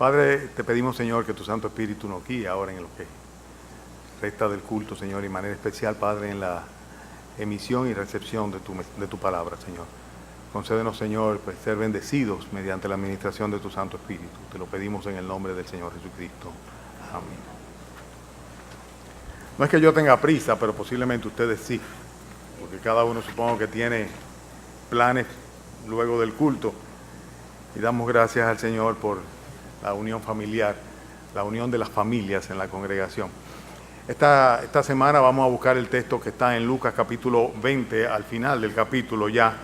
Padre, te pedimos, Señor, que tu Santo Espíritu nos guíe ahora en lo que resta del culto, Señor, y de manera especial, Padre, en la emisión y recepción de tu palabra, Señor. Concédenos, Señor, pues, ser bendecidos mediante la administración de tu Santo Espíritu. Te lo pedimos en el nombre del Señor Jesucristo. Amén. No es que yo tenga prisa, pero posiblemente ustedes sí, porque cada uno supongo que tiene planes luego del culto. Y damos gracias al Señor por la unión familiar, la unión de las familias en la congregación. Esta semana vamos a buscar el texto que está en Lucas capítulo 20, al final del capítulo ya,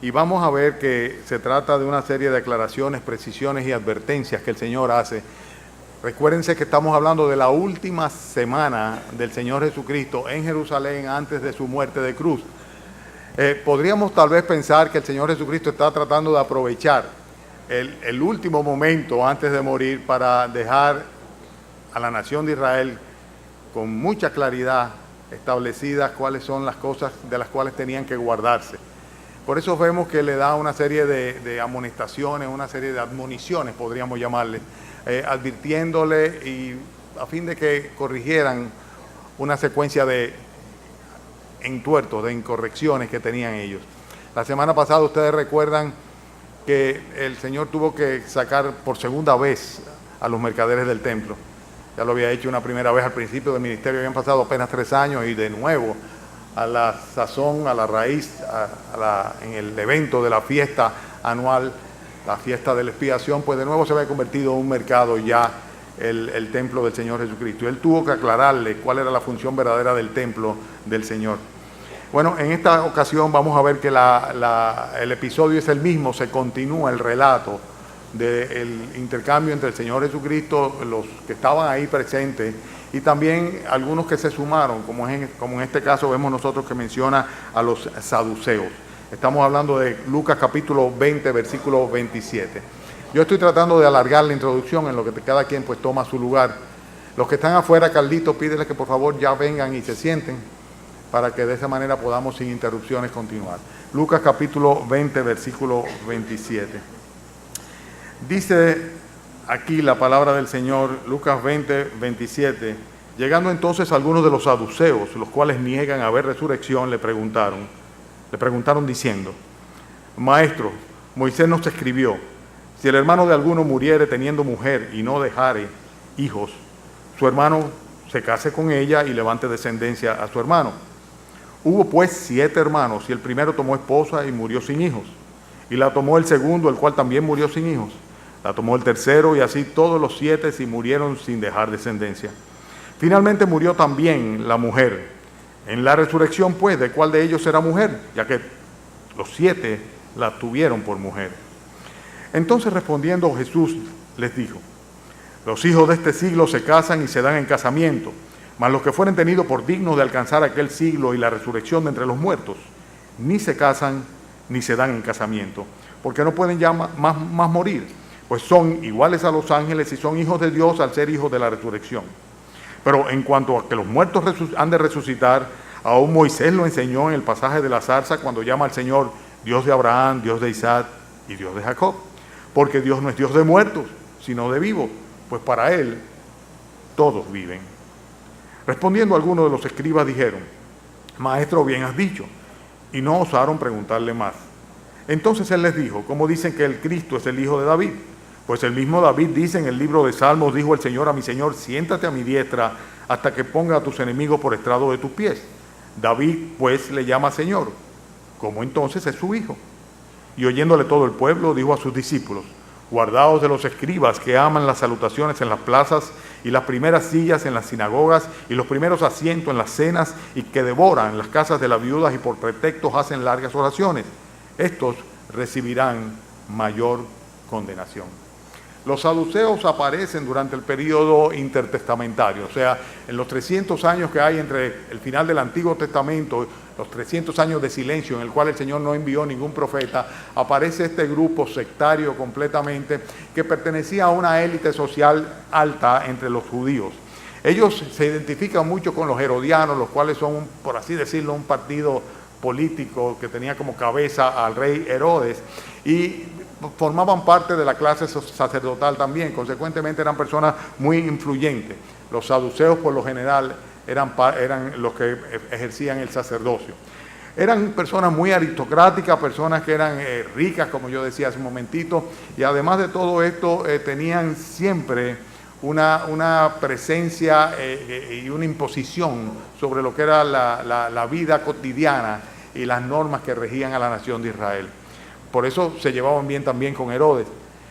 y vamos a ver que se trata de una serie de declaraciones, precisiones y advertencias que el Señor hace. Recuérdense que estamos hablando de la última semana del Señor Jesucristo en Jerusalén antes de su muerte de cruz. Podríamos tal vez pensar que el Señor Jesucristo está tratando de aprovechar el último momento antes de morir para dejar a la nación de Israel con mucha claridad establecidas cuáles son las cosas de las cuales tenían que guardarse. Por eso vemos que le da una serie de amonestaciones, una serie de admoniciones, podríamos llamarle, advirtiéndole y a fin de que corrigieran una secuencia de entuertos, de incorrecciones que tenían ellos. La semana pasada ustedes recuerdan que el Señor tuvo que sacar por segunda vez a los mercaderes del templo. Ya lo había hecho una primera vez al principio del ministerio, habían pasado apenas 3 años, y de nuevo a la sazón, a la raíz, en el evento de la fiesta anual, la fiesta de la expiación, pues de nuevo se había convertido en un mercado ya el templo del Señor Jesucristo. Y él tuvo que aclararle cuál era la función verdadera del templo del Señor. Bueno, en esta ocasión vamos a ver que el episodio es el mismo, se continúa el relato del intercambio entre el Señor Jesucristo, los que estaban ahí presentes, y también algunos que se sumaron, como en este caso vemos nosotros que menciona a los saduceos. Estamos hablando de Lucas capítulo 20, versículo 27. Yo estoy tratando de alargar la introducción en lo que cada quien pues toma su lugar. Los que están afuera, Carlito, pídele que por favor ya vengan y se sienten, para que de esa manera podamos sin interrupciones continuar. Lucas capítulo 20, versículo 27. Dice aquí la palabra del Señor, Lucas 20, 27. Llegando entonces algunos de los saduceos, los cuales niegan haber resurrección, le preguntaron diciendo: Maestro, Moisés nos escribió, si el hermano de alguno muriere teniendo mujer y no dejare hijos, su hermano se case con ella y levante descendencia a su hermano. Hubo pues 7 hermanos, y el primero tomó esposa y murió sin hijos. Y la tomó el segundo, el cual también murió sin hijos. La tomó el tercero, y así todos los 7 y murieron sin dejar descendencia. Finalmente murió también la mujer. En la resurrección, pues, ¿de cuál de ellos será mujer? Ya que los 7 la tuvieron por mujer. Entonces respondiendo Jesús les dijo: los hijos de este siglo se casan y se dan en casamiento, mas los que fueren tenidos por dignos de alcanzar aquel siglo y la resurrección de entre los muertos, ni se casan ni se dan en casamiento, porque no pueden ya más morir, pues son iguales a los ángeles y son hijos de Dios al ser hijos de la resurrección. Pero en cuanto a que los muertos han de resucitar, aún Moisés lo enseñó en el pasaje de la zarza, cuando llama al Señor Dios de Abraham, Dios de Isaac y Dios de Jacob, porque Dios no es Dios de muertos, sino de vivos, pues para Él todos viven. Respondiendo algunos de los escribas dijeron: Maestro, bien has dicho, y no osaron preguntarle más. Entonces él les dijo: ¿cómo dicen que el Cristo es el hijo de David? Pues el mismo David dice en el libro de Salmos, dijo el Señor a mi Señor: siéntate a mi diestra hasta que ponga a tus enemigos por estrado de tus pies. David pues le llama Señor, ¿cómo entonces es su hijo? Y oyéndole todo el pueblo, dijo a sus discípulos: guardaos de los escribas que aman las salutaciones en las plazas y las primeras sillas en las sinagogas y los primeros asientos en las cenas, y que devoran las casas de las viudas y por pretextos hacen largas oraciones. Estos recibirán mayor condenación. Los saduceos aparecen durante el periodo intertestamentario, o sea, en los 300 años que hay entre el final del Antiguo Testamento, los 300 años de silencio en el cual el Señor no envió ningún profeta, aparece este grupo sectario completamente que pertenecía a una élite social alta entre los judíos. Ellos se identifican mucho con los herodianos, los cuales son, por así decirlo, un partido político que tenía como cabeza al rey Herodes, y formaban parte de la clase sacerdotal también, consecuentemente eran personas muy influyentes. Los saduceos por lo general eran los que ejercían el sacerdocio. Eran personas muy aristocráticas, personas que eran ricas, como yo decía hace un momentito, y además de todo esto tenían siempre una presencia y una imposición sobre lo que era la vida cotidiana y las normas que regían a la nación de Israel. Por eso se llevaban bien también con Herodes.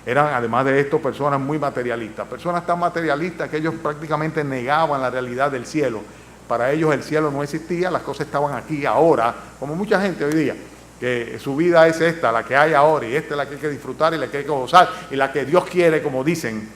Eran, además de esto, personas muy materialistas, personas tan materialistas que ellos prácticamente negaban la realidad del cielo. Para ellos el cielo no existía, las cosas estaban aquí, ahora, como mucha gente hoy día, que su vida es esta, la que hay ahora, y esta es la que hay que disfrutar y la que hay que gozar, y la que Dios quiere, como dicen,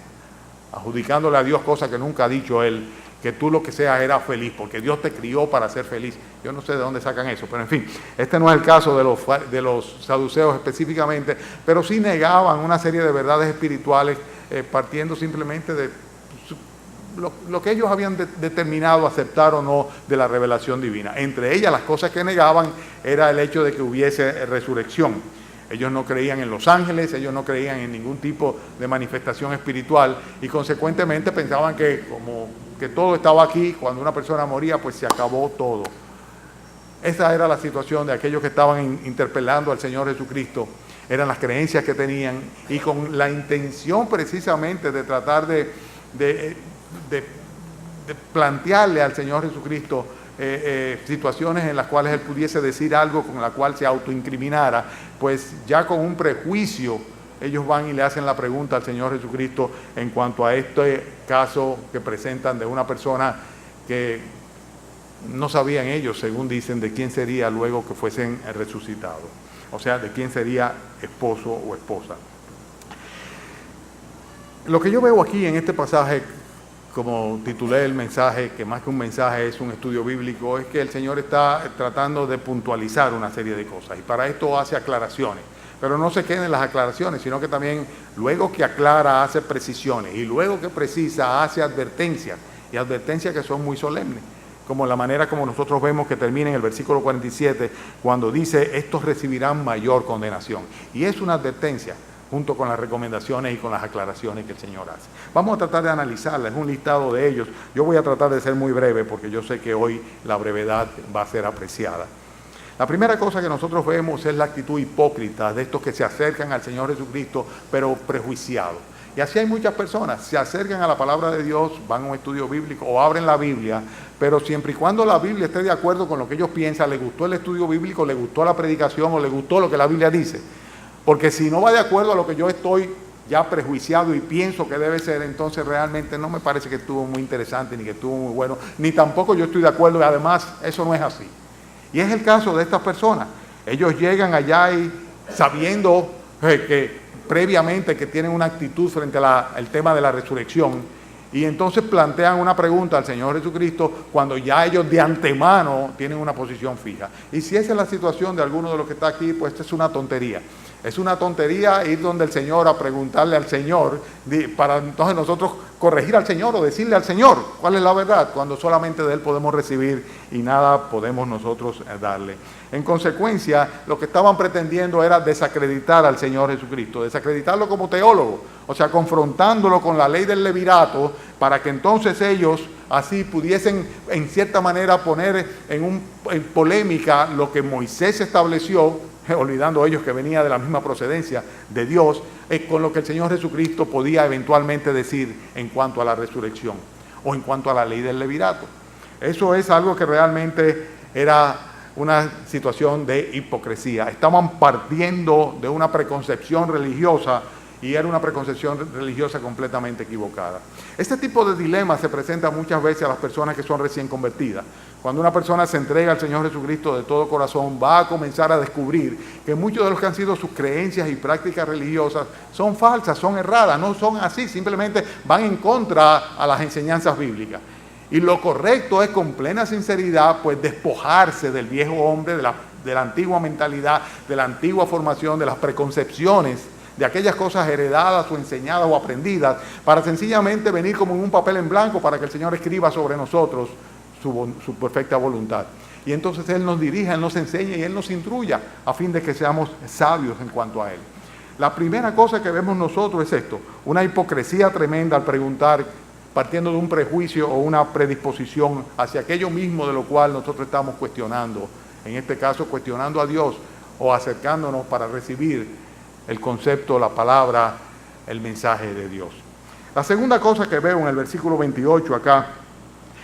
adjudicándole a Dios cosas que nunca ha dicho Él, que tú lo que seas era feliz, porque Dios te crió para ser feliz. Yo no sé de dónde sacan eso, pero en fin, este no es el caso de los saduceos específicamente, pero sí negaban una serie de verdades espirituales partiendo simplemente de lo que ellos habían determinado aceptar o no de la revelación divina. Entre ellas, las cosas que negaban era el hecho de que hubiese resurrección. Ellos no creían en los ángeles, ellos no creían en ningún tipo de manifestación espiritual y consecuentemente pensaban que como que todo estaba aquí, cuando una persona moría, pues se acabó todo. Esa era la situación de aquellos que estaban interpelando al Señor Jesucristo. Eran las creencias que tenían y con la intención precisamente de tratar de plantearle al Señor Jesucristo situaciones en las cuales Él pudiese decir algo con la cual se autoincriminara, pues ya con un prejuicio ellos van y le hacen la pregunta al Señor Jesucristo en cuanto a este caso que presentan de una persona que no sabían ellos, según dicen, de quién sería luego que fuesen resucitados, o sea, de quién sería esposo o esposa. Lo que yo veo aquí en este pasaje, como titulé el mensaje, que más que un mensaje es un estudio bíblico, es que el Señor está tratando de puntualizar una serie de cosas y para esto hace aclaraciones, pero no se queden en las aclaraciones, sino que también luego que aclara hace precisiones y luego que precisa hace advertencias y advertencias que son muy solemnes, como la manera como nosotros vemos que termina en el versículo 47 cuando dice estos recibirán mayor condenación, y es una advertencia junto con las recomendaciones y con las aclaraciones que el Señor hace. Vamos a tratar de analizarlas, es un listado de ellos. Yo voy a tratar de ser muy breve porque yo sé que hoy la brevedad va a ser apreciada. La primera cosa que nosotros vemos es la actitud hipócrita de estos que se acercan al Señor Jesucristo, pero prejuiciados. Y así hay muchas personas, se acercan a la palabra de Dios, van a un estudio bíblico o abren la Biblia, pero siempre y cuando la Biblia esté de acuerdo con lo que ellos piensan, les gustó el estudio bíblico, les gustó la predicación o les gustó lo que la Biblia dice. Porque si no va de acuerdo a lo que yo estoy ya prejuiciado y pienso que debe ser, entonces realmente no me parece que estuvo muy interesante, ni que estuvo muy bueno, ni tampoco yo estoy de acuerdo y además eso no es así. Y es el caso de estas personas. Ellos llegan allá y sabiendo que previamente que tienen una actitud frente al tema de la resurrección y entonces plantean una pregunta al Señor Jesucristo cuando ya ellos de antemano tienen una posición fija. Y si esa es la situación de alguno de los que está aquí, pues esta es una tontería. Es una tontería ir donde el Señor a preguntarle al Señor para entonces nosotros corregir al Señor o decirle al Señor cuál es la verdad, cuando solamente de Él podemos recibir y nada podemos nosotros darle. En consecuencia, lo que estaban pretendiendo era desacreditar al Señor Jesucristo, desacreditarlo como teólogo, o sea, confrontándolo con la ley del levirato para que entonces ellos así pudiesen en cierta manera poner en polémica lo que Moisés estableció, olvidando ellos que venía de la misma procedencia de Dios, con lo que el Señor Jesucristo podía eventualmente decir en cuanto a la resurrección o en cuanto a la ley del levirato. Eso es algo que realmente era una situación de hipocresía. Estaban partiendo de una preconcepción religiosa y era una preconcepción religiosa completamente equivocada. Este tipo de dilema se presenta muchas veces a las personas que son recién convertidas. Cuando una persona se entrega al Señor Jesucristo de todo corazón, va a comenzar a descubrir que muchos de los que han sido sus creencias y prácticas religiosas son falsas, son erradas, no son así, simplemente van en contra a las enseñanzas bíblicas. Y lo correcto es con plena sinceridad, pues despojarse del viejo hombre, de la antigua mentalidad, de la antigua formación, de las preconcepciones, de aquellas cosas heredadas o enseñadas o aprendidas, para sencillamente venir como en un papel en blanco para que el Señor escriba sobre nosotros su perfecta voluntad. Y entonces Él nos dirija, Él nos enseña y Él nos instruya a fin de que seamos sabios en cuanto a Él. La primera cosa que vemos nosotros es esto, una hipocresía tremenda al preguntar, partiendo de un prejuicio o una predisposición hacia aquello mismo de lo cual nosotros estamos cuestionando, en este caso cuestionando a Dios o acercándonos para recibir el concepto, la palabra, el mensaje de Dios. La segunda cosa que veo en el versículo 28 acá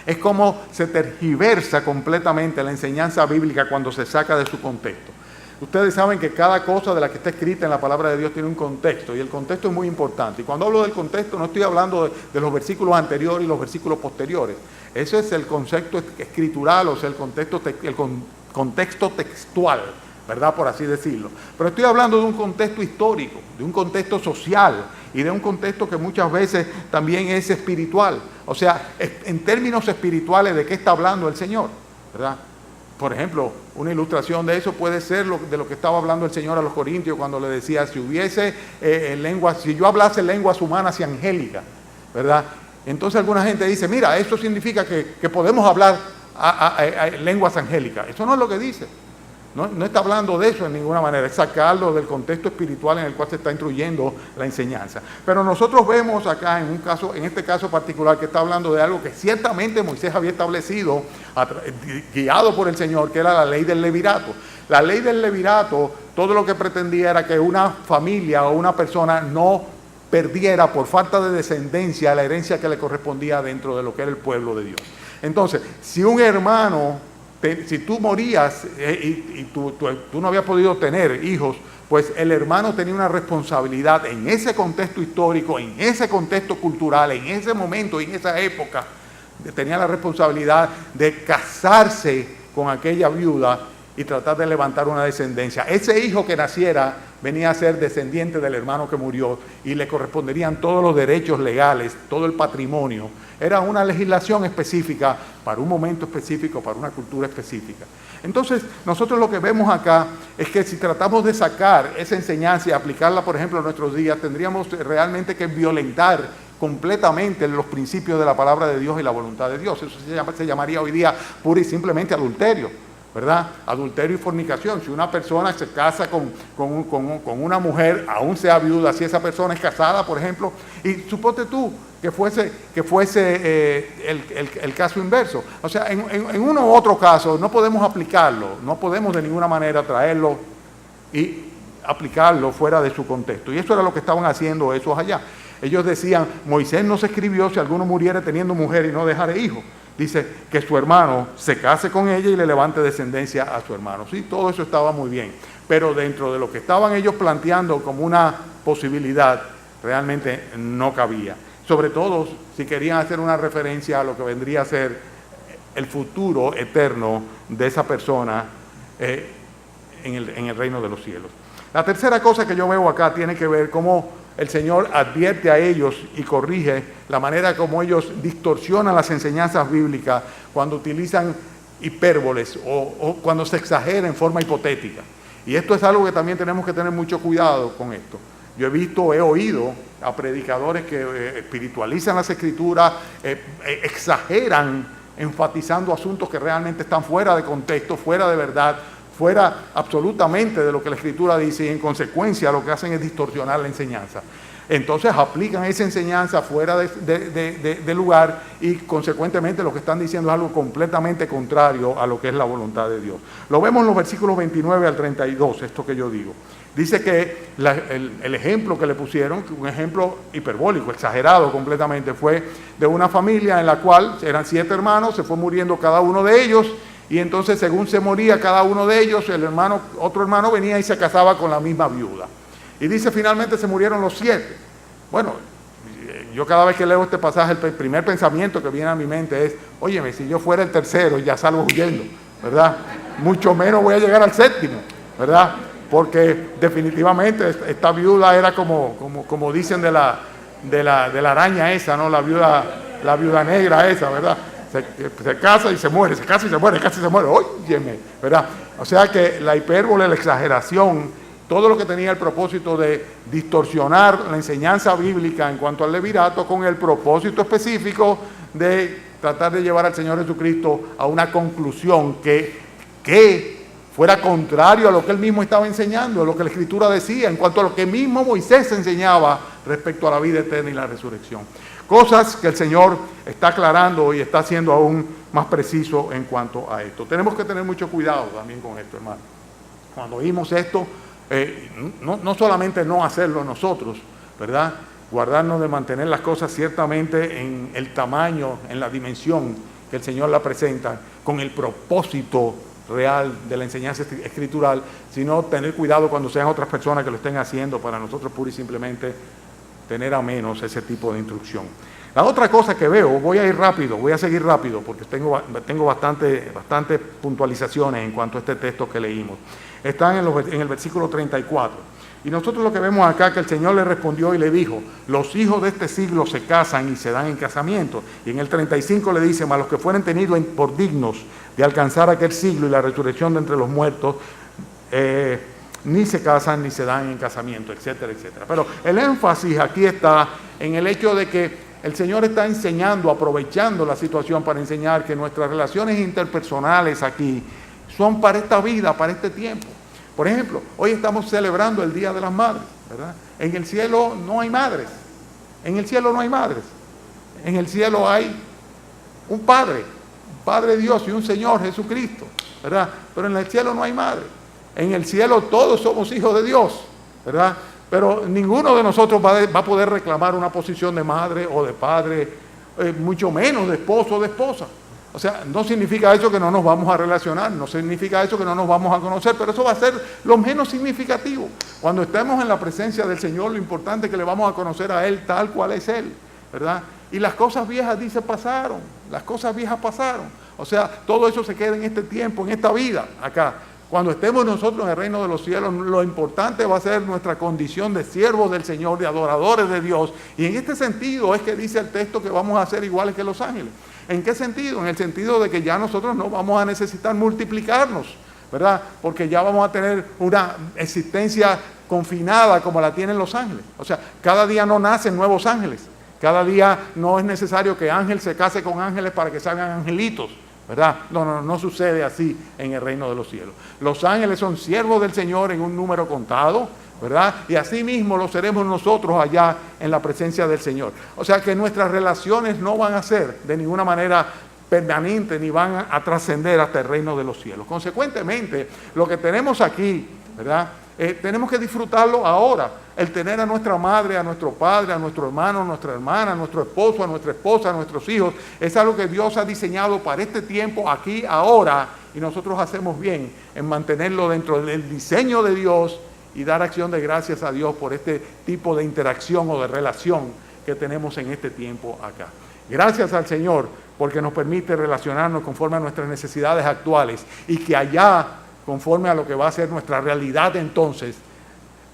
es cómo se tergiversa completamente la enseñanza bíblica cuando se saca de su contexto. Ustedes saben que cada cosa de la que está escrita en la palabra de Dios tiene un contexto, y el contexto es muy importante. Y cuando hablo del contexto no estoy hablando de los versículos anteriores y los versículos posteriores. Ese es el concepto escritural, o sea, el contexto textual, ¿verdad? Por así decirlo. Pero estoy hablando de un contexto histórico, de un contexto social y de un contexto que muchas veces también es espiritual. O sea, en términos espirituales, ¿de qué está hablando el Señor? ¿Verdad? Por ejemplo, una ilustración de eso puede ser de lo que estaba hablando el Señor a los Corintios cuando le decía, si yo hablase lenguas humanas y angélicas, ¿verdad? Entonces alguna gente dice, mira, eso significa que podemos hablar lenguas angélicas. Eso no es lo que dice. No está hablando de eso en ninguna manera, es sacarlo del contexto espiritual en el cual se está instruyendo la enseñanza. Pero nosotros vemos acá en este caso particular, que está hablando de algo que ciertamente Moisés había establecido, guiado por el Señor, que era la ley del levirato. La ley del levirato, todo lo que pretendía era que una familia o una persona no perdiera por falta de descendencia la herencia que le correspondía dentro de lo que era el pueblo de Dios. Entonces, si un hermano... Si tú morías y tú no habías podido tener hijos, pues el hermano tenía una responsabilidad en ese contexto histórico, en ese contexto cultural, en ese momento, en esa época, tenía la responsabilidad de casarse con aquella viuda y tratar de levantar una descendencia. Ese hijo que naciera venía a ser descendiente del hermano que murió y le corresponderían todos los derechos legales, todo el patrimonio. Era una legislación específica para un momento específico, para una cultura específica. Entonces, nosotros lo que vemos acá es que si tratamos de sacar esa enseñanza y aplicarla, por ejemplo, a nuestros días, tendríamos realmente que violentar completamente los principios de la palabra de Dios y la voluntad de Dios. Eso se llamaría hoy día pura y simplemente adulterio, ¿verdad? Adulterio y fornicación. Si una persona se casa con una mujer, aún sea viuda, si esa persona es casada, por ejemplo, y suponte tú que fuese el caso inverso. O sea, en uno u otro caso no podemos aplicarlo, no podemos de ninguna manera traerlo y aplicarlo fuera de su contexto. Y eso era lo que estaban haciendo esos allá. Ellos decían, Moisés no se escribió si alguno muriera teniendo mujer y no dejare hijos. Dice que su hermano se case con ella y le levante descendencia a su hermano. Sí, todo eso estaba muy bien. Pero dentro de lo que estaban ellos planteando como una posibilidad, realmente no cabía. Sobre todo si querían hacer una referencia a lo que vendría a ser el futuro eterno de esa persona en el reino de los cielos. La tercera cosa que yo veo acá tiene que ver cómo el Señor advierte a ellos y corrige la manera como ellos distorsionan las enseñanzas bíblicas cuando utilizan hipérboles o cuando se exagera en forma hipotética. Y esto es algo que también tenemos que tener mucho cuidado con esto. Yo he oído a predicadores que espiritualizan las escrituras, exageran enfatizando asuntos que realmente están fuera de contexto, fuera de verdad, fuera absolutamente de lo que la Escritura dice, y en consecuencia lo que hacen es distorsionar la enseñanza. Entonces aplican esa enseñanza fuera de lugar y consecuentemente lo que están diciendo es algo completamente contrario a lo que es la voluntad de Dios. Lo vemos en los versículos 29 al 32, esto que yo digo. Dice que el ejemplo que le pusieron, un ejemplo hiperbólico, exagerado completamente, fue de una familia en la cual eran 7 hermanos, se fue muriendo cada uno de ellos. Y entonces, según se moría cada uno de ellos, otro hermano venía y se casaba con la misma viuda. Y dice, finalmente se murieron los 7. Bueno, yo cada vez que leo este pasaje, el primer pensamiento que viene a mi mente es, óyeme, si yo fuera el tercero, ya salgo huyendo, ¿verdad? Mucho menos voy a llegar al 7º, ¿verdad? Porque definitivamente esta viuda era como dicen de la araña esa, ¿no? La viuda negra esa, ¿verdad? Se casa y se muere, se casa y se muere, casi se muere, óyeme, ¿verdad? O sea que la hipérbole, la exageración, todo lo que tenía el propósito de distorsionar la enseñanza bíblica en cuanto al levirato con el propósito específico de tratar de llevar al Señor Jesucristo a una conclusión que fuera contrario a lo que él mismo estaba enseñando, a lo que la Escritura decía, en cuanto a lo que mismo Moisés enseñaba respecto a la vida eterna y la resurrección. Cosas que el Señor está aclarando y está haciendo aún más preciso en cuanto a esto. Tenemos que tener mucho cuidado también con esto, hermano. Cuando oímos esto, no solamente no hacerlo nosotros, ¿verdad? Guardarnos de mantener las cosas ciertamente en el tamaño, en la dimensión que el Señor la presenta, con el propósito real de la enseñanza escritural, sino tener cuidado cuando sean otras personas que lo estén haciendo, para nosotros pura y simplemente tener a menos ese tipo de instrucción. La otra cosa que veo, voy a ir rápido, voy a seguir rápido, porque tengo bastante puntualizaciones en cuanto a este texto que leímos. Están en el versículo 34. Y nosotros lo que vemos acá, que el Señor le respondió y le dijo: los hijos de este siglo se casan y se dan en casamiento. Y en el 35 le dice: mas los que fueren tenidos por dignos de alcanzar aquel siglo y la resurrección de entre los muertos, ni se casan ni se dan en casamiento, etcétera, etcétera. Pero el énfasis aquí está en el hecho de que el Señor está enseñando, aprovechando la situación para enseñar que nuestras relaciones interpersonales aquí son para esta vida, para este tiempo. Por ejemplo, hoy estamos celebrando el Día de las Madres, ¿verdad? En el cielo no hay madres. En el cielo no hay madres. En el cielo hay un Padre Dios y un Señor Jesucristo, ¿verdad? Pero en el cielo no hay madre. En el cielo todos somos hijos de Dios, ¿verdad? Pero ninguno de nosotros va a poder reclamar una posición de madre o de padre, mucho menos de esposo o de esposa. O sea, no significa eso que no nos vamos a relacionar, no significa eso que no nos vamos a conocer, pero eso va a ser lo menos significativo. Cuando estemos en la presencia del Señor, lo importante es que le vamos a conocer a Él tal cual es Él, ¿verdad? Y las cosas viejas, dice, pasaron, las cosas viejas pasaron. O sea, todo eso se queda en este tiempo, en esta vida, acá. Cuando estemos nosotros en el reino de los cielos, lo importante va a ser nuestra condición de siervos del Señor, de adoradores de Dios. Y en este sentido es que dice el texto que vamos a ser iguales que los ángeles. ¿En qué sentido? En el sentido de que ya nosotros no vamos a necesitar multiplicarnos, ¿verdad? Porque ya vamos a tener una existencia confinada como la tienen los ángeles. O sea, cada día no nacen nuevos ángeles. Cada día no es necesario que ángel se case con ángeles para que salgan angelitos, ¿verdad? No sucede así en el reino de los cielos. Los ángeles son siervos del Señor en un número contado, ¿verdad? Y así mismo lo seremos nosotros allá en la presencia del Señor. O sea que nuestras relaciones no van a ser de ninguna manera permanentes ni van a trascender hasta el reino de los cielos. Consecuentemente, lo que tenemos aquí, ¿verdad? Tenemos que disfrutarlo ahora. El tener a nuestra madre, a nuestro padre, a nuestro hermano, a nuestra hermana, a nuestro esposo, a nuestra esposa, a nuestros hijos, es algo que Dios ha diseñado para este tiempo, aquí, ahora, y nosotros hacemos bien en mantenerlo dentro del diseño de Dios y dar acción de gracias a Dios por este tipo de interacción o de relación que tenemos en este tiempo acá. Gracias al Señor porque nos permite relacionarnos conforme a nuestras necesidades actuales y que allá, conforme a lo que va a ser nuestra realidad entonces,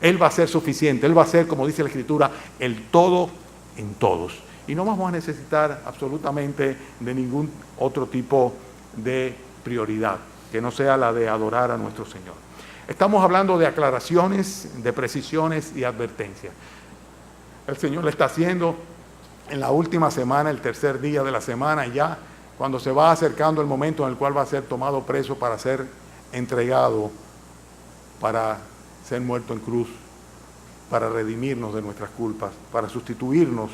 Él va a ser suficiente. Él va a ser, como dice la Escritura, el todo en todos. Y no vamos a necesitar absolutamente de ningún otro tipo de prioridad que no sea la de adorar a nuestro Señor. Estamos hablando de aclaraciones, de precisiones y advertencias. El Señor le está haciendo en la última semana, el tercer día de la semana ya, cuando se va acercando el momento en el cual va a ser tomado preso para ser entregado, para ser muerto en cruz, para redimirnos de nuestras culpas, para sustituirnos,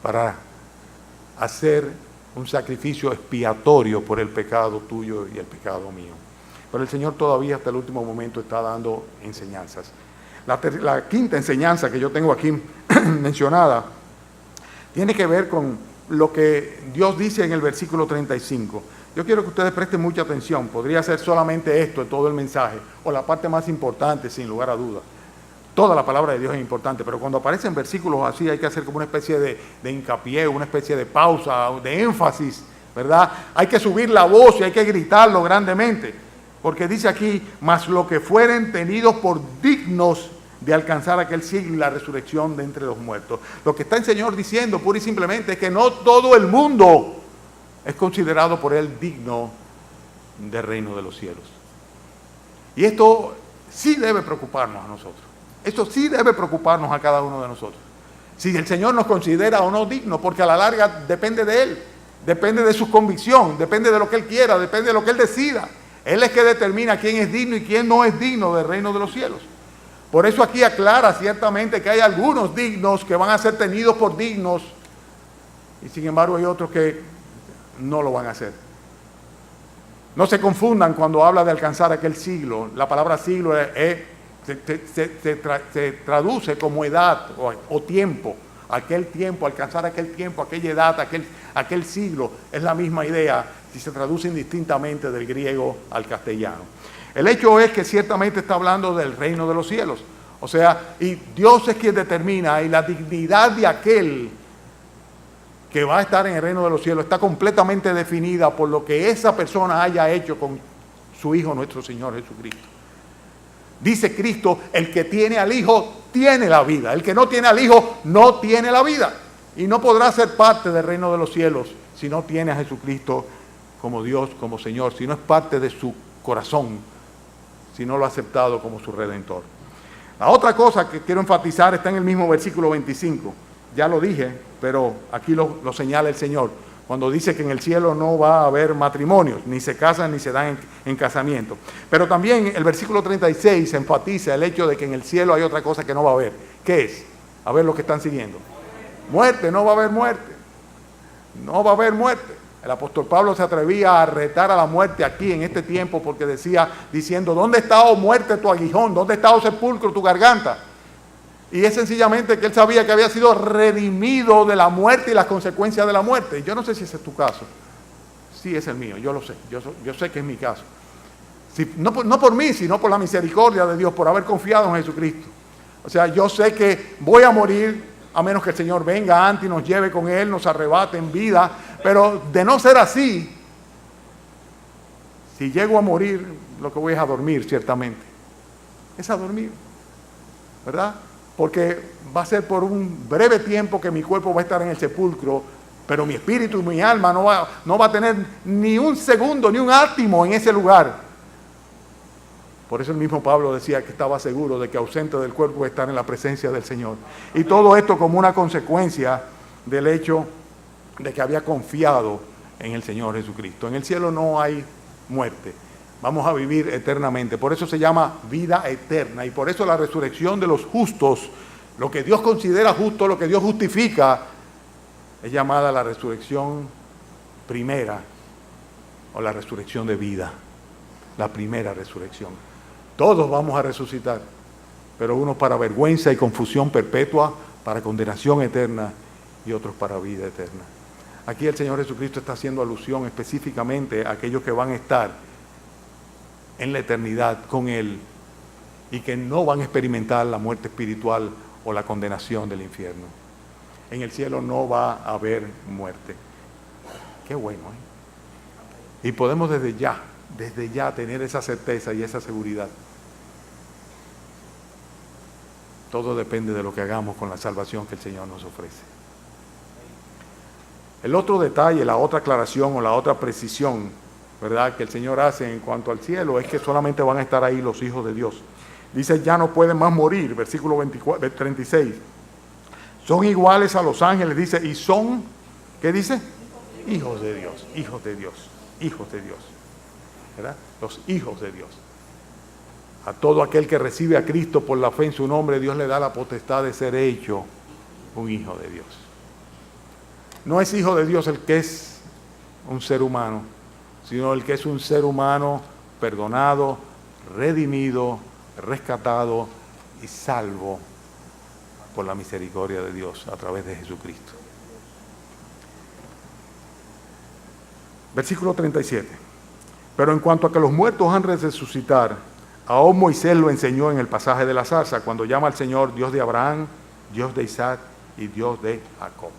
para hacer un sacrificio expiatorio por el pecado tuyo y el pecado mío. Pero el Señor todavía hasta el último momento está dando enseñanzas. La quinta enseñanza que yo tengo aquí mencionada tiene que ver con lo que Dios dice en el versículo 35. Yo quiero que ustedes presten mucha atención. Podría ser solamente esto en todo el mensaje, o la parte más importante, sin lugar a dudas. Toda la palabra de Dios es importante, pero cuando aparecen versículos así hay que hacer como una especie de hincapié, una especie de pausa, de énfasis, ¿verdad? Hay que subir la voz y hay que gritarlo grandemente, porque dice aquí: mas lo que fueren tenidos por dignos de alcanzar aquel siglo y la resurrección de entre los muertos. Lo que está el Señor diciendo pura y simplemente es que no todo el mundo es considerado por Él digno del reino de los cielos. Y esto sí debe preocuparnos a nosotros. Esto sí debe preocuparnos a cada uno de nosotros. Si el Señor nos considera o no digno, porque a la larga depende de Él, depende de su convicción, depende de lo que Él quiera, depende de lo que Él decida. Él es que determina quién es digno y quién no es digno del reino de los cielos. Por eso aquí aclara ciertamente que hay algunos dignos que van a ser tenidos por dignos y sin embargo hay otros que no lo van a hacer. No se confundan cuando habla de alcanzar aquel siglo. La palabra siglo se traduce como edad o tiempo. Aquel tiempo, alcanzar aquel tiempo, aquella edad, aquel siglo, es la misma idea si se traduce indistintamente del griego al castellano. El hecho es que ciertamente está hablando del reino de los cielos. O sea, y Dios es quien determina, y la dignidad de aquel que va a estar en el reino de los cielos está completamente definida por lo que esa persona haya hecho con su Hijo, nuestro Señor Jesucristo. Dice Cristo, el que tiene al Hijo tiene la vida. El que no tiene al Hijo no tiene la vida. Y no podrá ser parte del reino de los cielos si no tiene a Jesucristo como Dios, como Señor, si no es parte de su corazón, si no lo ha aceptado como su Redentor. La otra cosa que quiero enfatizar está en el mismo versículo 25. Ya lo dije, pero aquí lo señala el Señor. Cuando dice que en el cielo no va a haber matrimonios, ni se casan ni se dan en casamiento. Pero también el versículo 36 enfatiza el hecho de que en el cielo hay otra cosa que no va a haber. ¿Qué es? A ver lo que están siguiendo. Muerte, no va a haber muerte. No va a haber muerte. El apóstol Pablo se atrevía a retar a la muerte aquí en este tiempo porque diciendo, ¿dónde está, oh muerte, tu aguijón? ¿Dónde está, oh sepulcro, tu garganta? Y es sencillamente que él sabía que había sido redimido de la muerte y las consecuencias de la muerte. Yo no sé si ese es tu caso. Sí, es el mío, yo lo sé. Yo sé que es mi caso. No por mí, sino por la misericordia de Dios, por haber confiado en Jesucristo. O sea, yo sé que voy a morir, a menos que el Señor venga antes y nos lleve con Él, nos arrebate en vida. Pero de no ser así, si llego a morir, lo que voy es a dormir, ciertamente. Es a dormir, ¿verdad? Porque va a ser por un breve tiempo que mi cuerpo va a estar en el sepulcro, pero mi espíritu y mi alma no va a tener ni un segundo, ni un átimo en ese lugar. Por eso el mismo Pablo decía que estaba seguro de que ausente del cuerpo va a estar en la presencia del Señor. Y todo esto como una consecuencia del hecho de que había confiado en el Señor Jesucristo. En el cielo no hay muerte. Vamos a vivir eternamente. Por eso se llama vida eterna. Y por eso la resurrección de los justos, lo que Dios considera justo, lo que Dios justifica, es llamada la resurrección primera o la resurrección de vida. La primera resurrección. Todos vamos a resucitar, pero unos para vergüenza y confusión perpetua, para condenación eterna y otros para vida eterna. Aquí el Señor Jesucristo está haciendo alusión específicamente a aquellos que van a estar en la eternidad con Él y que no van a experimentar la muerte espiritual o la condenación del infierno. En el cielo no va a haber muerte. Qué bueno, ¿eh? Y podemos desde ya tener esa certeza y esa seguridad. Todo depende de lo que hagamos con la salvación que el Señor nos ofrece. El otro detalle, la otra aclaración o la otra precisión, ¿verdad?, que el Señor hace en cuanto al cielo es que solamente van a estar ahí los hijos de Dios. Dice, ya no pueden más morir, versículo 36. Son iguales a los ángeles, dice, y son, ¿qué dice? Hijos de Dios, hijos de Dios, hijos de Dios, ¿verdad? Los hijos de Dios. A todo aquel que recibe a Cristo por la fe en su nombre, Dios le da la potestad de ser hecho un hijo de Dios. No es hijo de Dios el que es un ser humano, sino el que es un ser humano perdonado, redimido, rescatado y salvo por la misericordia de Dios a través de Jesucristo. Versículo 37. Pero en cuanto a que los muertos han de resucitar, aún Moisés lo enseñó en el pasaje de la zarza, cuando llama al Señor Dios de Abraham, Dios de Isaac y Dios de Jacob.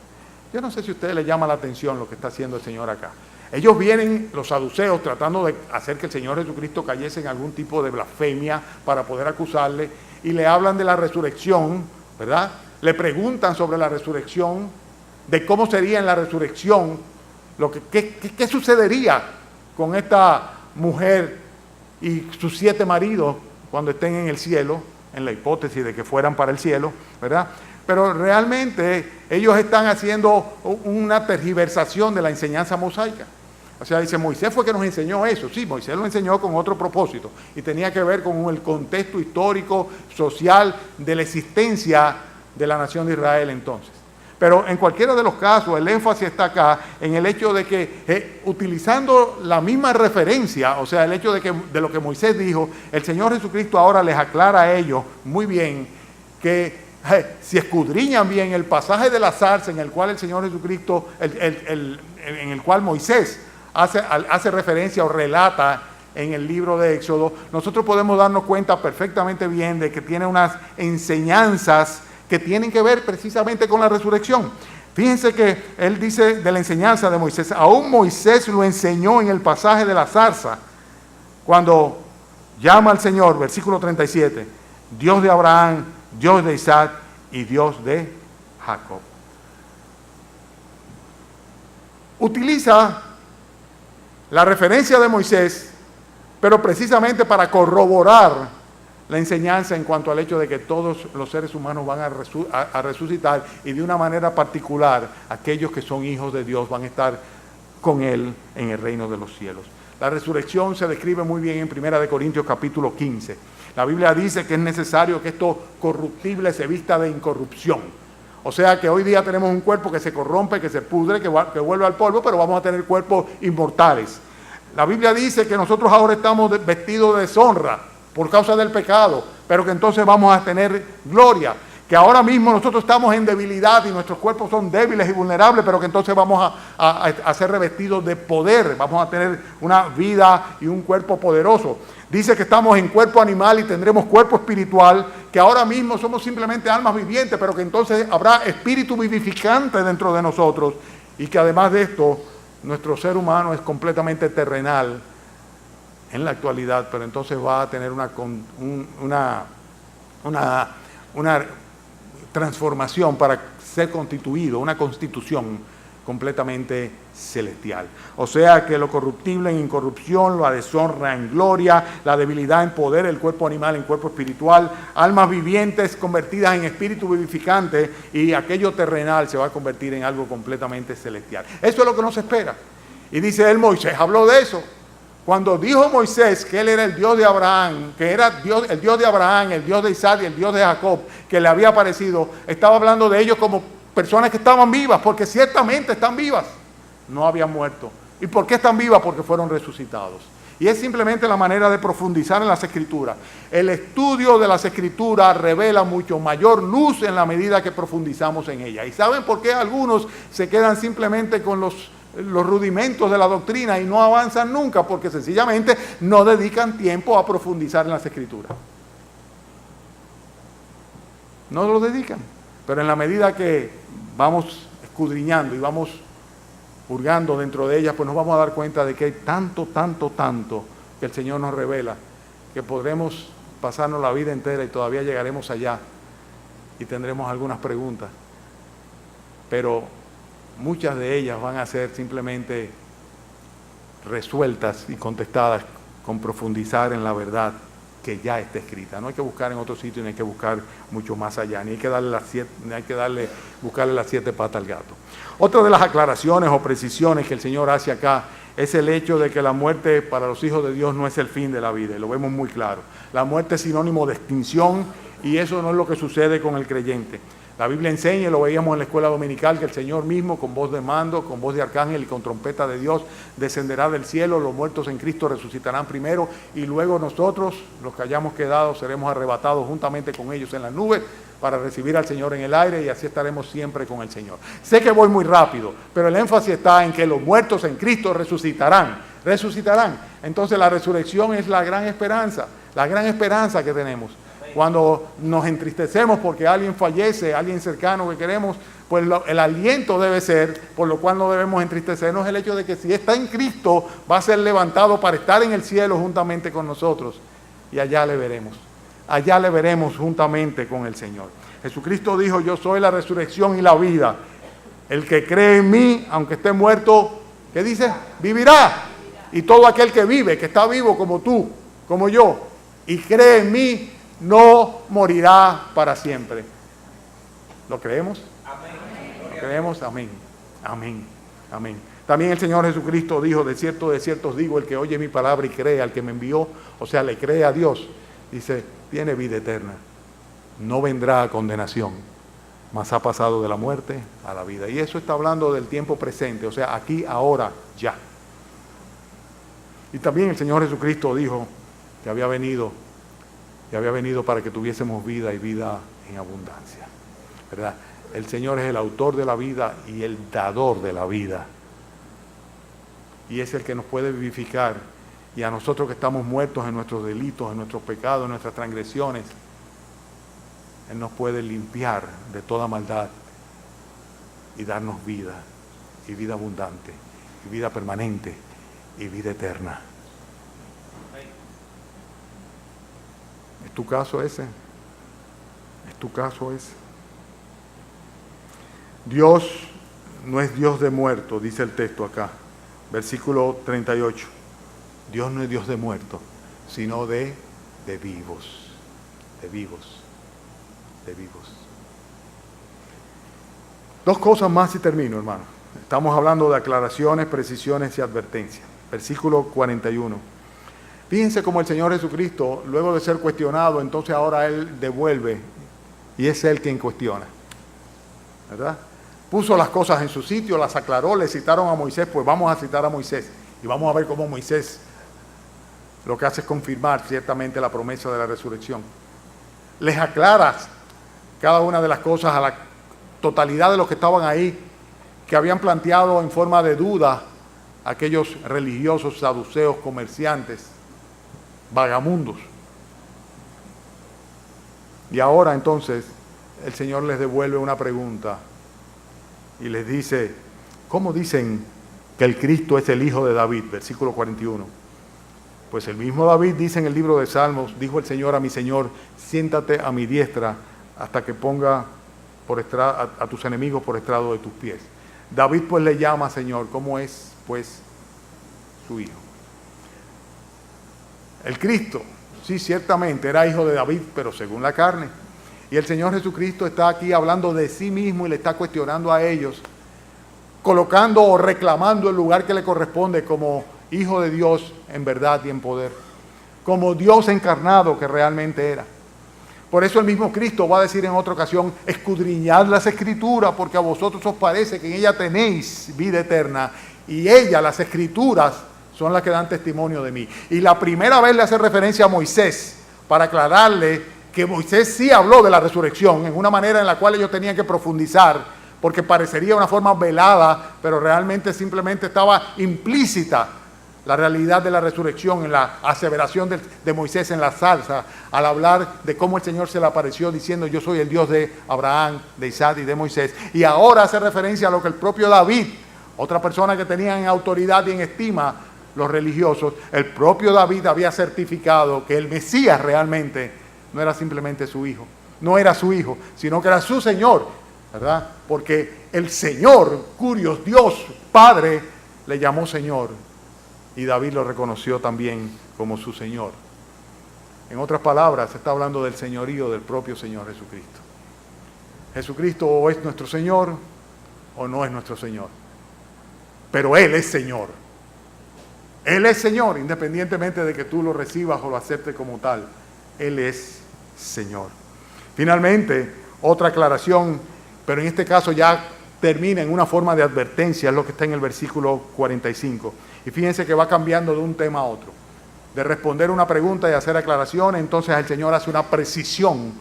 Yo no sé si a ustedes les llama la atención lo que está haciendo el Señor acá. Ellos vienen, los saduceos, tratando de hacer que el Señor Jesucristo cayese en algún tipo de blasfemia para poder acusarle, y le hablan de la resurrección, ¿verdad? Le preguntan sobre la resurrección, de cómo sería en la resurrección, qué sucedería con esta mujer y sus 7 maridos cuando estén en el cielo, en la hipótesis de que fueran para el cielo, ¿verdad? Pero realmente ellos están haciendo una tergiversación de la enseñanza mosaica. O sea, dice, Moisés fue que nos enseñó eso. Sí, Moisés lo enseñó con otro propósito y tenía que ver con el contexto histórico, social de la existencia de la nación de Israel entonces. Pero en cualquiera de los casos, el énfasis está acá en el hecho de que utilizando la misma referencia, o sea, el hecho de lo que Moisés dijo, el Señor Jesucristo ahora les aclara a ellos muy bien que si escudriñan bien el pasaje de la zarza en el cual el Señor Jesucristo, en el cual Moisés hace referencia o relata en el libro de Éxodo, nosotros podemos darnos cuenta perfectamente bien de que tiene unas enseñanzas que tienen que ver precisamente con la resurrección. Fíjense que él dice de la enseñanza de Moisés, aún Moisés lo enseñó en el pasaje de la zarza, cuando llama al Señor, versículo 37, Dios de Abraham, Dios de Isaac y Dios de Jacob. Utiliza la referencia de Moisés, pero precisamente para corroborar la enseñanza en cuanto al hecho de que todos los seres humanos van a resucitar y de una manera particular aquellos que son hijos de Dios van a estar con Él en el reino de los cielos. La resurrección se describe muy bien en 1 Corintios capítulo 15. La Biblia dice que es necesario que esto corruptible se vista de incorrupción. O sea que hoy día tenemos un cuerpo que se corrompe, que se pudre, que vuelve al polvo, pero vamos a tener cuerpos inmortales. La Biblia dice que nosotros ahora estamos vestidos de deshonra por causa del pecado, pero que entonces vamos a tener gloria. Que ahora mismo nosotros estamos en debilidad y nuestros cuerpos son débiles y vulnerables, pero que entonces vamos a ser revestidos de poder, vamos a tener una vida y un cuerpo poderoso. Dice que estamos en cuerpo animal y tendremos cuerpo espiritual, que ahora mismo somos simplemente almas vivientes, pero que entonces habrá espíritu vivificante dentro de nosotros, y que además de esto, nuestro ser humano es completamente terrenal en la actualidad, pero entonces va a tener una transformación para ser constituido, una constitución completamente celestial. O sea que lo corruptible en incorrupción, la deshonra en gloria, la debilidad en poder, el cuerpo animal en cuerpo espiritual, almas vivientes convertidas en espíritu vivificante, y aquello terrenal se va a convertir en algo completamente celestial. Eso es lo que nos espera. Y dice él, Moisés habló de eso. Cuando dijo Moisés que él era el Dios de Abraham, que era el Dios de Abraham, el Dios de Isaac y el Dios de Jacob, que le había aparecido, estaba hablando de ellos como personas que estaban vivas, porque ciertamente están vivas, no habían muerto. ¿Y por qué están vivas? Porque fueron resucitados. Y es simplemente la manera de profundizar en las Escrituras. El estudio de las Escrituras revela mucho mayor luz en la medida que profundizamos en ellas. ¿Y saben por qué algunos se quedan simplemente con los rudimentos de la doctrina y no avanzan nunca? Porque sencillamente no dedican tiempo a profundizar en las Escrituras. No lo dedican. Pero en la medida que vamos escudriñando y vamos hurgando dentro de ellas, pues nos vamos a dar cuenta de que hay tanto que el Señor nos revela, que podremos pasarnos la vida entera y todavía llegaremos allá y tendremos algunas preguntas. Pero muchas de ellas van a ser simplemente resueltas y contestadas con profundizar en la verdad que ya está escrita. No hay que buscar en otro sitio, ni hay que buscar mucho más allá, ni hay que buscarle las 7 patas al gato. Otra de las aclaraciones o precisiones que el Señor hace acá es el hecho de que la muerte para los hijos de Dios no es el fin de la vida, y lo vemos muy claro. La muerte es sinónimo de extinción, y eso no es lo que sucede con el creyente. La Biblia enseña, y lo veíamos en la escuela dominical, que el Señor mismo, con voz de mando, con voz de arcángel y con trompeta de Dios, descenderá del cielo. Los muertos en Cristo resucitarán primero, y luego nosotros, los que hayamos quedado, seremos arrebatados juntamente con ellos en las nubes para recibir al Señor en el aire, y así estaremos siempre con el Señor. Sé que voy muy rápido, pero el énfasis está en que los muertos en Cristo resucitarán. Entonces la resurrección es la gran esperanza que tenemos. Cuando nos entristecemos porque alguien fallece, alguien cercano que queremos, pues el aliento debe ser, por lo cual no debemos entristecernos, el hecho de que si está en Cristo, va a ser levantado para estar en el cielo juntamente con nosotros, y allá le veremos juntamente con el Señor. Jesucristo dijo, yo soy la resurrección y la vida. El que cree en mí, aunque esté muerto, ¿qué dice? Vivirá. Y todo aquel que vive, que está vivo como tú, como yo, y cree en mí, no morirá para siempre. ¿Lo creemos? Amén. ¿Lo creemos? Amén. Amén. Amén. También el Señor Jesucristo dijo, de cierto os digo, el que oye mi palabra y cree al que me envió, o sea, le cree a Dios, dice, tiene vida eterna, no vendrá a condenación, mas ha pasado de la muerte a la vida. Y eso está hablando del tiempo presente, o sea, aquí, ahora, ya. Y también el Señor Jesucristo dijo que había venido para que tuviésemos vida y vida en abundancia, ¿verdad? El Señor es el autor de la vida y el dador de la vida. Y es el que nos puede vivificar. Y a nosotros que estamos muertos en nuestros delitos, en nuestros pecados, en nuestras transgresiones, Él nos puede limpiar de toda maldad y darnos vida, y vida abundante, y vida permanente, y vida eterna. ¿Es tu caso ese? ¿Es tu caso ese? Dios no es Dios de muertos, dice el texto acá, versículo 38. Dios no es Dios de muertos, sino de vivos, de vivos, de vivos. Dos cosas más y termino, hermano. Estamos hablando de aclaraciones, precisiones y advertencias. Versículo 41. Fíjense cómo el Señor Jesucristo, luego de ser cuestionado, entonces ahora Él devuelve, y es Él quien cuestiona, ¿verdad? Puso las cosas en su sitio, las aclaró, le citaron a Moisés, pues vamos a citar a Moisés, y vamos a ver cómo Moisés lo que hace es confirmar ciertamente la promesa de la resurrección. Les aclaras cada una de las cosas a la totalidad de los que estaban ahí, que habían planteado en forma de duda aquellos religiosos, saduceos, comerciantes, vagamundos. Y ahora entonces el Señor les devuelve una pregunta y les dice, ¿cómo dicen que el Cristo es el hijo de David? Versículo 41. Pues el mismo David dice en el libro de Salmos, dijo el Señor a mi Señor, siéntate a mi diestra hasta que ponga a tus enemigos por estrado de tus pies. David pues le llama Señor, ¿cómo es pues su hijo? El Cristo, sí, ciertamente era hijo de David, pero según la carne. Y el Señor Jesucristo está aquí hablando de sí mismo y le está cuestionando a ellos, colocando o reclamando el lugar que le corresponde como hijo de Dios en verdad y en poder, como Dios encarnado que realmente era. Por eso el mismo Cristo va a decir en otra ocasión, escudriñad las Escrituras, porque a vosotros os parece que en ella tenéis vida eterna, y las Escrituras, son las que dan testimonio de mí. Y la primera vez le hace referencia a Moisés, para aclararle que Moisés sí habló de la resurrección, en una manera en la cual ellos tenían que profundizar, porque parecería una forma velada, pero realmente simplemente estaba implícita la realidad de la resurrección en la aseveración de Moisés en la zarza, al hablar de cómo el Señor se le apareció diciendo, yo soy el Dios de Abraham, de Isaac y de Moisés. Y ahora hace referencia a lo que el propio David, otra persona que tenía en autoridad y en estima los religiosos, el propio David había certificado que el Mesías realmente no era simplemente su hijo, no era su hijo, sino que era su Señor, ¿verdad? Porque el Señor, curios Dios, Padre, le llamó Señor. Y David lo reconoció también como su Señor. En otras palabras, se está hablando del señorío del propio Señor Jesucristo. Jesucristo o es nuestro Señor o no es nuestro Señor. Pero Él es Señor. Él es Señor, independientemente de que tú lo recibas o lo aceptes como tal. Él es Señor. Finalmente, otra aclaración, pero en este caso ya termina en una forma de advertencia, es lo que está en el versículo 45. Y fíjense que va cambiando de un tema a otro. De responder una pregunta y hacer aclaraciones, entonces el Señor hace una precisión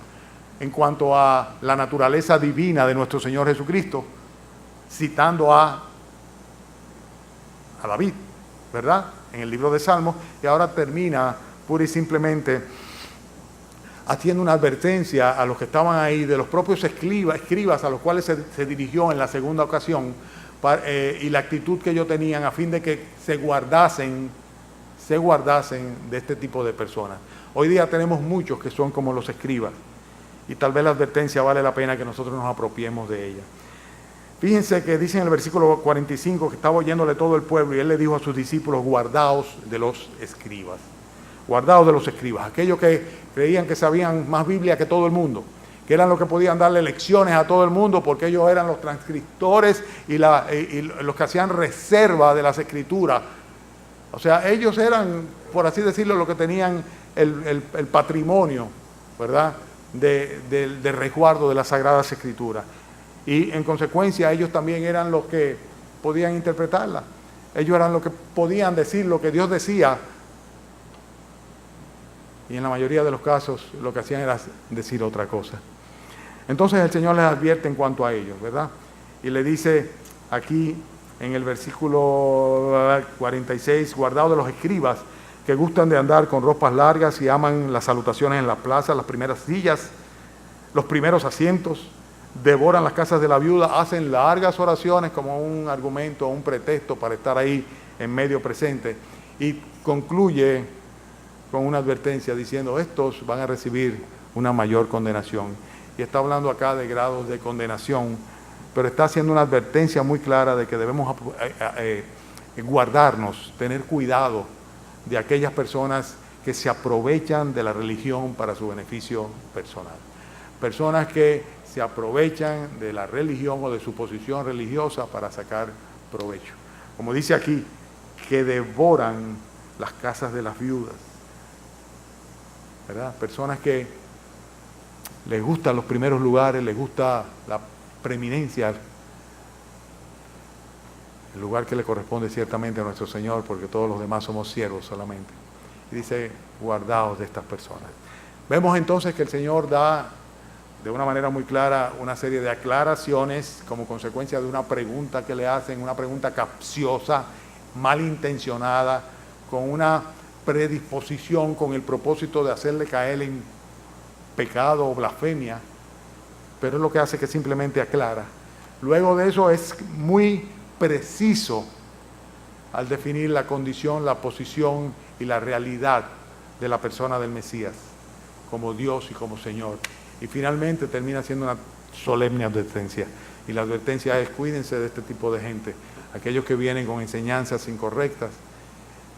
en cuanto a la naturaleza divina de nuestro Señor Jesucristo, citando a David, ¿verdad? En el libro de Salmos, y ahora termina pura y simplemente haciendo una advertencia a los que estaban ahí, de los propios escribas a los cuales se dirigió en la segunda ocasión, y la actitud que ellos tenían a fin de que se guardasen de este tipo de personas. Hoy día tenemos muchos que son como los escribas, y tal vez la advertencia vale la pena que nosotros nos apropiemos de ella. Fíjense que dice en el versículo 45 que estaba oyéndole todo el pueblo, y él le dijo a sus discípulos, guardaos de los escribas. Guardaos de los escribas, aquellos que creían que sabían más Biblia que todo el mundo, que eran los que podían darle lecciones a todo el mundo, porque ellos eran los transcriptores y los que hacían reserva de las escrituras. O sea, ellos eran, por así decirlo, los que tenían el patrimonio, ¿verdad?, de resguardo de las Sagradas Escrituras. Y en consecuencia ellos también eran los que podían interpretarla. Ellos eran los que podían decir lo que Dios decía. Y en la mayoría de los casos lo que hacían era decir otra cosa. Entonces el Señor les advierte en cuanto a ellos, ¿verdad? Y le dice aquí en el versículo 46, guardaos de los escribas que gustan de andar con ropas largas y aman las salutaciones en la plaza, las primeras sillas, los primeros asientos, devoran las casas de la viuda, hacen largas oraciones como un argumento, un pretexto para estar ahí en medio presente, y concluye con una advertencia diciendo, estos van a recibir una mayor condenación. Y está hablando acá de grados de condenación, pero está haciendo una advertencia muy clara de que debemos guardarnos, tener cuidado de aquellas personas que se aprovechan de la religión para su beneficio personal. Personas que se aprovechan de la religión o de su posición religiosa para sacar provecho. Como dice aquí, que devoran las casas de las viudas, ¿verdad? Personas que les gustan los primeros lugares, les gusta la preeminencia, el lugar que le corresponde ciertamente a nuestro Señor, porque todos los demás somos siervos solamente. Y dice, guardaos de estas personas. Vemos entonces que el Señor da de una manera muy clara una serie de aclaraciones como consecuencia de una pregunta que le hacen, una pregunta capciosa, malintencionada, con una predisposición, con el propósito de hacerle caer en pecado o blasfemia, pero es lo que hace que simplemente aclara. Luego de eso es muy preciso al definir la condición, la posición y la realidad de la persona del Mesías como Dios y como Señor. Y finalmente termina siendo una solemne advertencia. Y la advertencia es, cuídense de este tipo de gente, aquellos que vienen con enseñanzas incorrectas,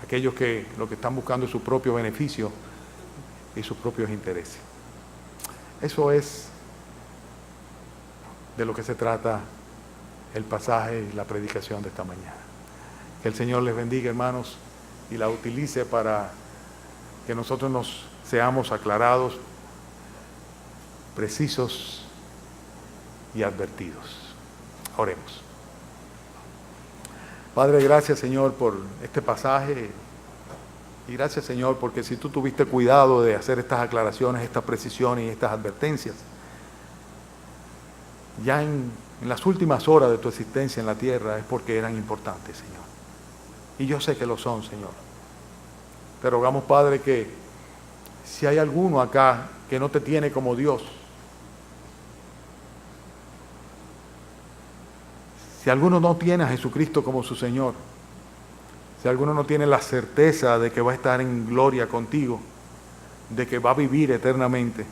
aquellos que lo que están buscando es su propio beneficio y sus propios intereses. Eso es de lo que se trata el pasaje y la predicación de esta mañana. Que el Señor les bendiga, hermanos, y la utilice para que nosotros nos seamos aclarados, precisos y advertidos. Oremos. Padre, gracias, Señor, por este pasaje. Y gracias, Señor, porque si tú tuviste cuidado de hacer estas aclaraciones, estas precisiones y estas advertencias, ya en las últimas horas de tu existencia en la tierra, es porque eran importantes, Señor. Y yo sé que lo son, Señor. Te rogamos, Padre, que si hay alguno acá que no te tiene como Dios, si alguno no tiene a Jesucristo como su Señor, si alguno no tiene la certeza de que va a estar en gloria contigo, de que va a vivir eternamente,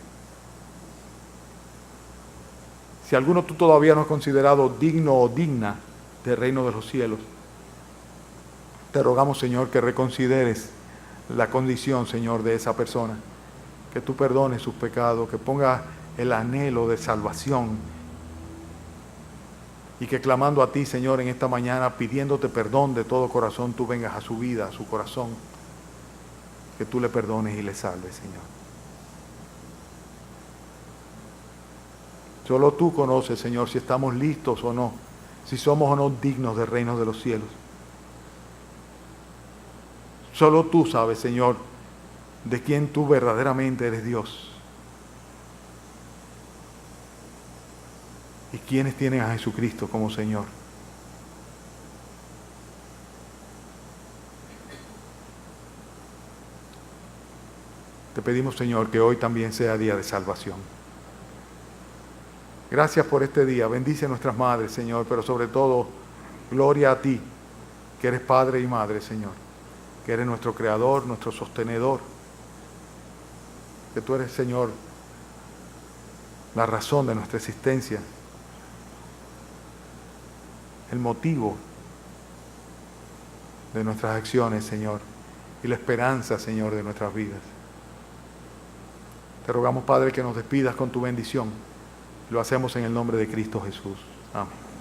si alguno tú todavía no has considerado digno o digna del reino de los cielos, te rogamos, Señor, que reconsideres la condición, Señor, de esa persona, que tú perdones sus pecados, que pongas el anhelo de salvación y que clamando a ti, Señor, en esta mañana, pidiéndote perdón de todo corazón, tú vengas a su vida, a su corazón, que tú le perdones y le salves, Señor. Solo tú conoces, Señor, si estamos listos o no, si somos o no dignos del reino de los cielos. Solo tú sabes, Señor, de quién tú verdaderamente eres Dios. Y quiénes tienen a Jesucristo como Señor. Te pedimos, Señor, que hoy también sea día de salvación. Gracias por este día. Bendice a nuestras madres, Señor, pero sobre todo, gloria a ti, que eres Padre y Madre, Señor, que eres nuestro Creador, nuestro sostenedor, que tú eres, Señor, la razón de nuestra existencia, el motivo de nuestras acciones, Señor, y la esperanza, Señor, de nuestras vidas. Te rogamos, Padre, que nos despidas con tu bendición. Lo hacemos en el nombre de Cristo Jesús. Amén.